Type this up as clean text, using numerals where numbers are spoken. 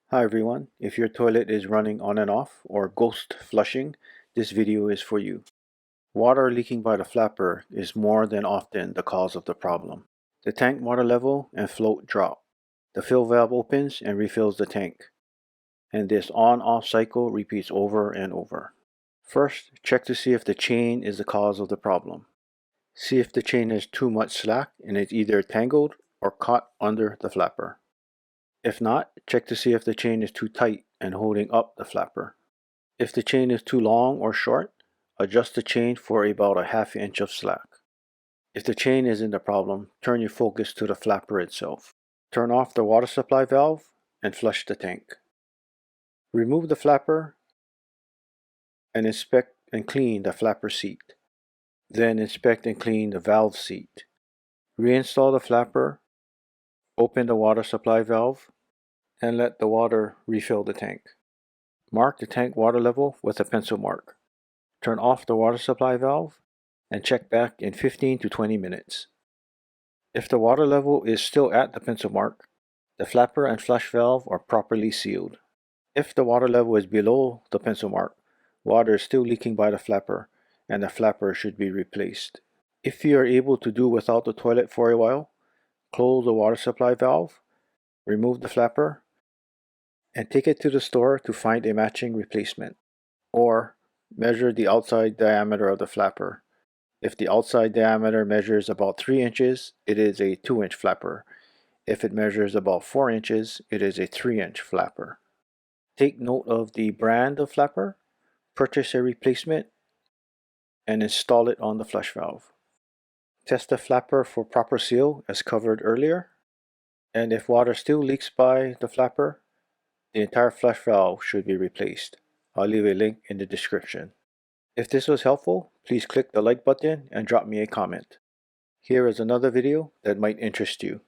Hi everyone, if your toilet is running on and off or ghost flushing, this video is for you. Water leaking by the flapper is more than often the cause of the problem. The tank water level and float drop. The fill valve opens and refills the tank, and this on-off cycle repeats over and over. First, check to see if the chain is the cause of the problem. See if the chain has too much slack and is either tangled or caught under the flapper. If not, check to see if the chain is too tight and holding up the flapper. If the chain is too long or short, adjust the chain for about a ½ inch of slack. If the chain isn't the problem, turn your focus to the flapper itself. Turn off the water supply valve and flush the tank. Remove the flapper and inspect and clean the flapper seat. Then inspect and clean the valve seat. Reinstall the flapper, open the water supply valve, and let the water refill the tank. Mark the tank water level with a pencil mark. Turn off the water supply valve and check back in 15 to 20 minutes. If the water level is still at the pencil mark, the flapper and flush valve are properly sealed. If the water level is below the pencil mark, water is still leaking by the flapper and the flapper should be replaced. If you are able to do without the toilet for a while, close the water supply valve, remove the flapper, and take it to the store to find a matching replacement. Or measure the outside diameter of the flapper. If the outside diameter measures about 3 inches, it is a 2-inch flapper. If it measures about 4 inches, it is a 3-inch flapper. Take note of the brand of flapper, purchase a replacement, and install it on the flush valve. Test the flapper for proper seal as covered earlier, and if water still leaks by the flapper, the entire flush valve should be replaced. I'll leave a link in the description. If this was helpful, please click the like button and drop me a comment. Here is another video that might interest you.